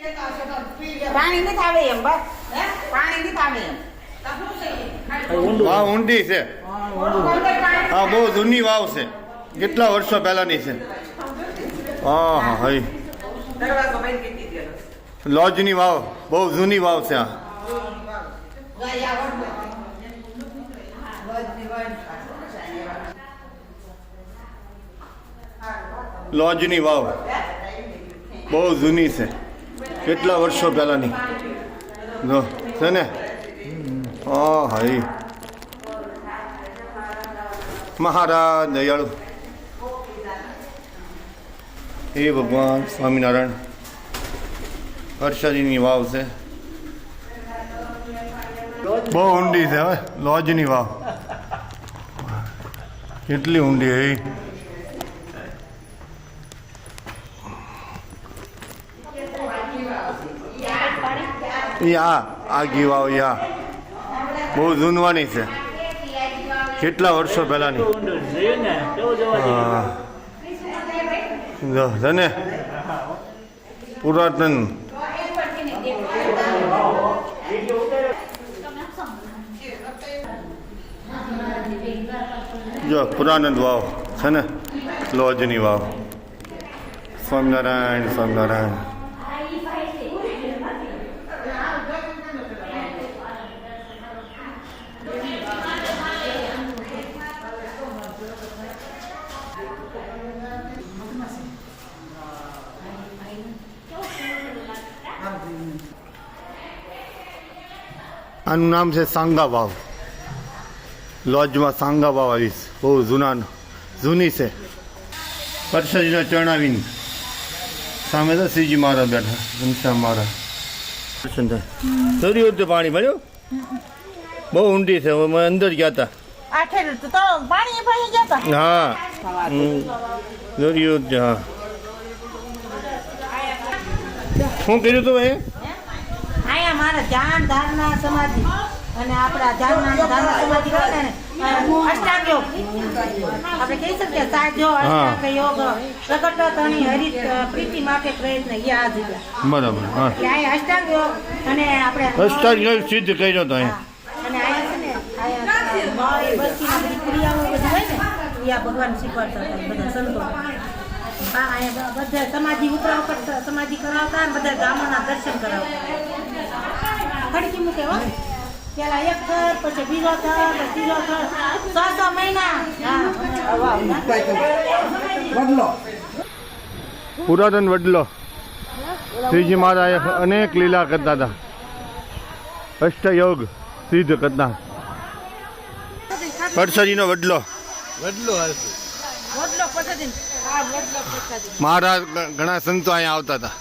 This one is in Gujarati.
પાણી નથી આવે એમ બસ પાણી નથી આવે એમ વાવ ઊંડી છે. હા બહુ જૂની વાવ છે, કેટલા વર્ષો પહેલાની છે. હા હા હઈ લોજની વાવ બહુ જૂની વાવ છે. આ લોજની વાવ બહુ જૂની છે, કેટલા વર્ષો પહેલાની જો છે ને. હા હાઈ મહારાજ દયાળુ. હે ભગવાન સ્વામિનારાયણ. હર્ષદીની વાવ છે, બહુ ઊંડી છે. હવે લોજની વાવ કેટલી ઊંડી હે. આગી વાવ યા બહુ જૂનવાની છે, કેટલા વર્ષો પહેલાની. હા ને પુરાતન. જો પુરાનંદ વાવ છે ને, લોજની વાવ. સ્વામિનારાયણ સ્વામિનારાયણ. આનું નામ છે સાંગા વાવ. લોજમાં સાંગા વાવ આવીશ, બહુ જૂની છે. પરસાજીના ચરણાવીને સામે તો શ્રીજી મહારાજ બેઠા, ઘનશ્યામ મહારાજ. દર્શન થાય. દરિયો તો પાણી ભર્યો, બહુ ઊંડી છે. અમે અંદર ગયા હતા. હા દરિયો. હા શું કર્યું તું ભાઈ? અહીંયા મારા ધ્યાન ધારણા સમાધિ અને આપણા ધ્યાન ધારણા સમાધિ કરે ને અષ્ટાંગ યોગ આપણે કહી શકીએ. સાજો અષ્ટાંગ યોગ પ્રગટ તણી હરિત પ્રીતિ માટે પ્રયત્ન યા દીધા. બરાબર. હા અહીંયા અષ્ટાંગ યોગ અને આપણે અષ્ટાંગ યોગ સિદ્ધ કર્યો તો અહીંયા. અને અહીંયા છે ને અહીંયા બધી ક્રિયાઓ બધી હોય ને યા ભગવાન શીખવાડતા હતા બધા સંતો. હા અહીંયા બધા સમાધિ ઉતરાવ કરતા, સમાધિ કરાવતા અને બધા ગામોના દર્શન કરાવતા. ખડકી મૂકે હો પેલા એક થર, પછી બીજો થર, પછી ત્રીજો થર, 6 મહિના. પુરાતન વડલો. શ્રીજી મહારાજ અનેક લીલા કરતા હતા, અષ્ટયોગ સિદ્ધ કરતા. પરસાજીનો વડલો. મહારાજ ઘણા સંતો અહીંયા આવતા હતા.